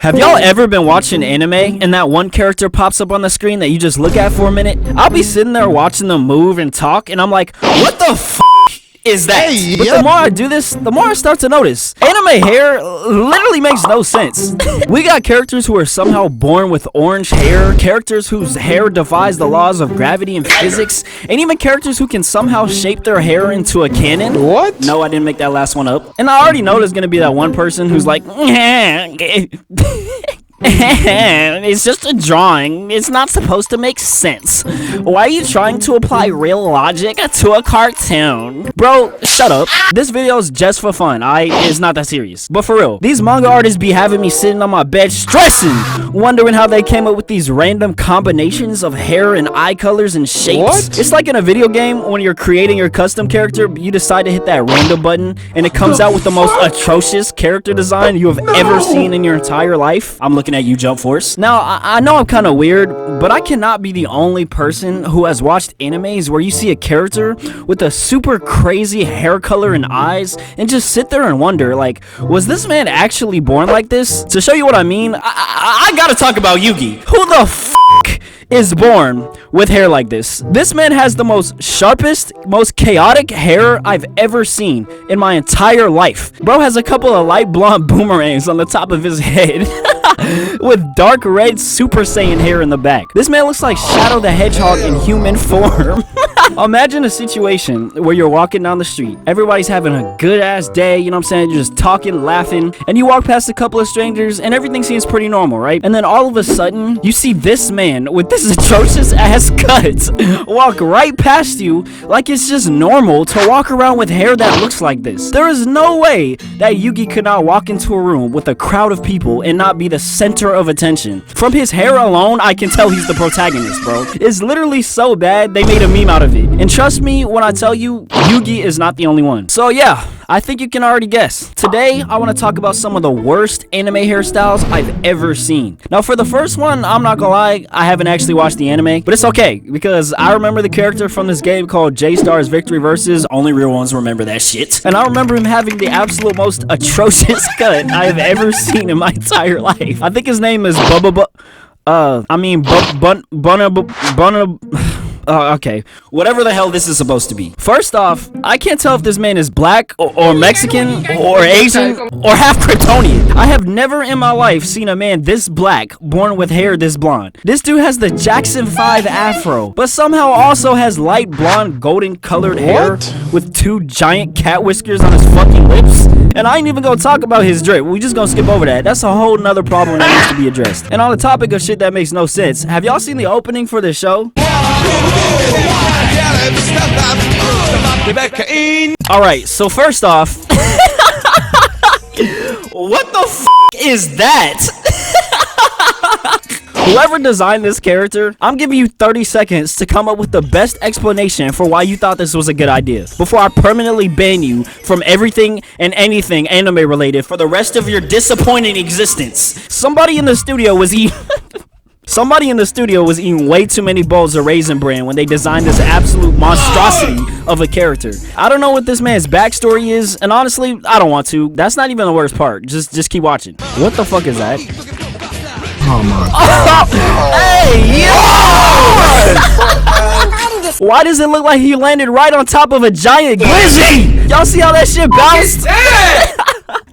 Have y'all ever been watching anime and that one character pops up on the screen that you just look at for a minute? I'll be sitting there watching them move and talk and I'm like, what the f is that? Hey, but the more I do this, the more I start to notice anime hair literally makes no sense. We got characters who are somehow born with orange hair, characters whose hair defies the laws of gravity and physics, and even characters who can somehow shape their hair into a cannon. What? No, I didn't make that last one up. And I already know there's gonna be that one person who's like, it's just a drawing. It's not supposed to make sense. Why are you trying to apply real logic to a cartoon? Bro, shut up. This video is just for fun. It's not that serious. But for real, these manga artists be having me sitting on my bed stressing, wondering how they came up with these random combinations of hair and eye colors and shapes. What? It's like in a video game when you're creating your custom character, you decide to hit that random button and it comes out with the most atrocious character design you have ever seen in your entire life. I'm looking at you, Jump Force. Now, I know I'm kind of weird, but I cannot be the only person who has watched animes where you see a character with a super crazy hair color and eyes and just sit there and wonder, like, was this man actually born like this? To show you what I mean, I gotta talk about Yugi. Who the f is born with hair like this? This man has the most sharpest, most chaotic hair I've ever seen in my entire life. Bro has a couple of light blonde boomerangs on the top of his head with dark red Super Saiyan hair in the back. This man looks like Shadow the Hedgehog in human form. Imagine a situation where you're walking down the street, everybody's having a good ass day, you know what I'm saying, you're just talking, laughing, and you walk past a couple of strangers and everything seems pretty normal, right? And then all of a sudden you see this man with this atrocious ass cut walk right past you like it's just normal to walk around with hair that looks like this. There is no way that Yugi could not walk into a room with a crowd of people and not be the center of attention. From his hair alone, I can tell he's the protagonist, bro. It's literally so bad they made a meme out of it. And trust me when I tell you, Yugi is not the only one. So yeah, I think you can already guess. Today, I want to talk about some of the worst anime hairstyles I've ever seen. Now, for the first one, I'm not gonna lie, I haven't actually watched the anime, but it's okay, because I remember the character from this game called J-Star's Victory Versus. Only real ones remember that shit. And I remember him having the absolute most atrocious cut I have ever seen in my entire life. I think his name is okay, whatever the hell this is supposed to be. First off, I can't tell if this man is black or Mexican or Asian or half Kryptonian. I have never in my life seen a man this black born with hair this blonde. This dude has the Jackson 5 afro, but somehow also has light blonde golden colored hair with two giant cat whiskers on his fucking lips. And I ain't even gonna talk about his drip. We just gonna skip over that. That's a whole nother problem that needs to be addressed. And on the topic of shit that makes no sense, have y'all seen the opening for this show? Alright, so first off, what the f is that? Whoever designed this character, I'm giving you 30 seconds to come up with the best explanation for why you thought this was a good idea before I permanently ban you from everything and anything anime related for the rest of your disappointing existence. Somebody in the studio was eating way too many bowls of Raisin Bran when they designed this absolute monstrosity of a character. I don't know what this man's backstory is, and honestly, I don't want to. That's not even the worst part. Just keep watching. What the fuck is that? Oh my God. Hey, yo! Why does it look like he landed right on top of a giant glizzy? Y'all see how that shit bounced?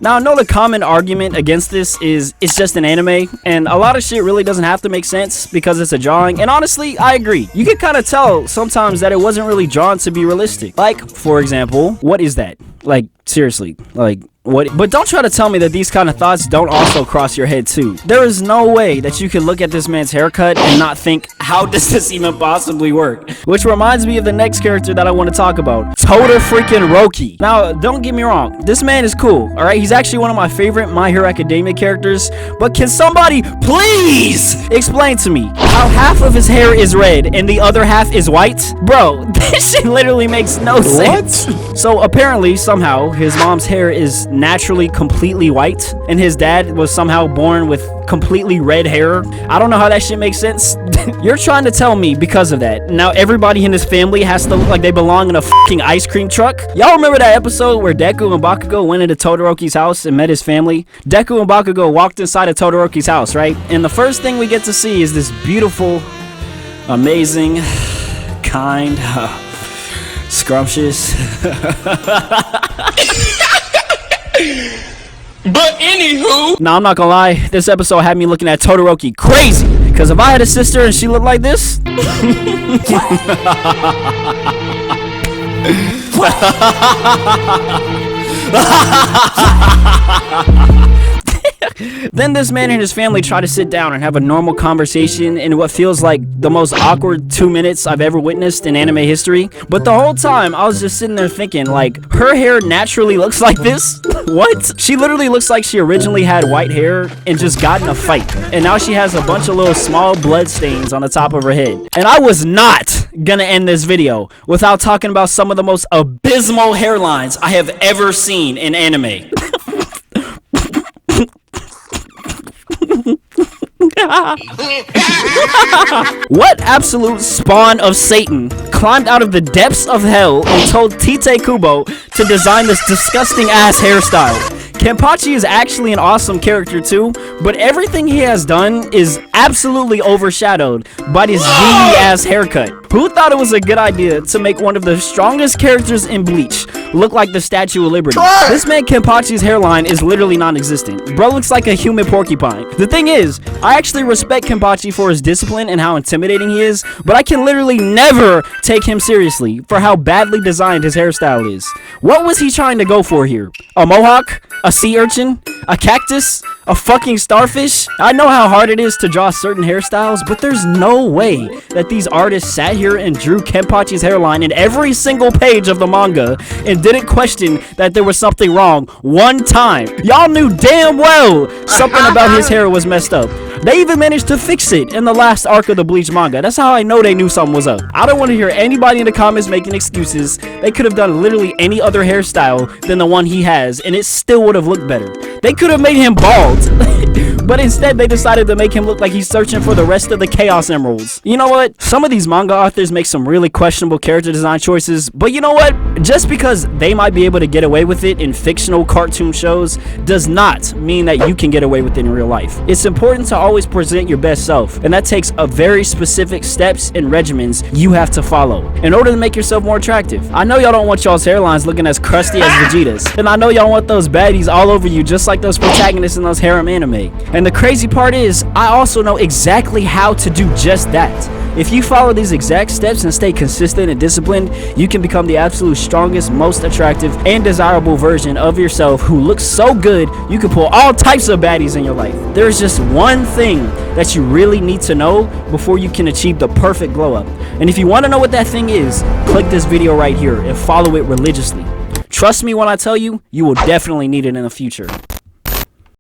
Now, I know the common argument against this is it's just an anime, and a lot of shit really doesn't have to make sense because it's a drawing, and honestly, I agree. You can kind of tell sometimes that it wasn't really drawn to be realistic. Like, for example, what is that? Like, seriously, like, what? But don't try to tell me that these kind of thoughts don't also cross your head too. There is no way that you can look at this man's haircut and not think, how does this even possibly work? Which reminds me of the next character that I want to talk about, Toda freaking Roki. Now, don't get me wrong, this man is cool, alright? He's actually one of my favorite My Hero Academia characters, but can somebody please explain to me how half of his hair is red and the other half is white? Bro, this shit literally makes no sense. So apparently, somehow, his mom's hair is naturally completely white, and his dad was somehow born with completely red hair. I don't know how that shit makes sense. You're trying to tell me because of that, now everybody in his family has to look like they belong in a fucking ice cream truck? Y'all remember that episode where Deku and Bakugo went into Todoroki's house and met his family? Deku and Bakugo walked inside of Todoroki's house, right? And the first thing we get to see is this beautiful, amazing, kind, scrumptious. But anywho, Now I'm not gonna lie, this episode had me looking at Todoroki crazy. Cause if I had a sister and she looked like this, then this man and his family try to sit down and have a normal conversation in what feels like the most awkward 2 minutes I've ever witnessed in anime history. But the whole time I was just sitting there thinking, like, her hair naturally looks like this? What? She literally looks like she originally had white hair and just got in a fight, and now she has a bunch of little small blood stains on the top of her head. And I was not gonna end this video without talking about some of the most abysmal hairlines I have ever seen in anime. What absolute spawn of Satan climbed out of the depths of hell and told Tite Kubo to design this disgusting ass hairstyle? Kenpachi is actually an awesome character too, but everything he has done is absolutely overshadowed by this weedy ass haircut. Who thought it was a good idea to make one of the strongest characters in Bleach look like the Statue of Liberty? This man Kenpachi's hairline is literally non-existent. Bro looks like a human porcupine. The thing is, I actually respect Kenpachi for his discipline and how intimidating he is, but I can literally never take him seriously for how badly designed his hairstyle is. What was he trying to go for here? A mohawk? A sea urchin? A cactus? A fucking starfish? I know how hard it is to draw certain hairstyles, but there's no way that these artists sat here and drew Kenpachi's hairline in every single page of the manga and didn't question that there was something wrong one time. Y'all knew damn well something about his hair was messed up. They even managed to fix it in the last arc of the Bleach manga. That's how I know they knew something was up. I don't want to hear anybody in the comments making excuses. They could have done literally any other hairstyle than the one he has, and it still would have looked better. They could have made him bald. But instead they decided to make him look like he's searching for the rest of the Chaos Emeralds. You know what? Some of these manga authors make some really questionable character design choices, but you know what? Just because they might be able to get away with it in fictional cartoon shows does not mean that you can get away with it in real life. It's important to always present your best self, and that takes a very specific steps and regimens you have to follow in order to make yourself more attractive. I know y'all don't want y'all's hairlines looking as crusty as Vegeta's, and I know y'all want those baddies all over you just like those protagonists in those harem anime. And the crazy part is, I also know exactly how to do just that. If you follow these exact steps and stay consistent and disciplined, you can become the absolute strongest, most attractive, and desirable version of yourself who looks so good you can pull all types of baddies in your life. There's just one thing that you really need to know before you can achieve the perfect glow up. And if you want to know what that thing is, click this video right here and follow it religiously. Trust me when I tell you, you will definitely need it in the future.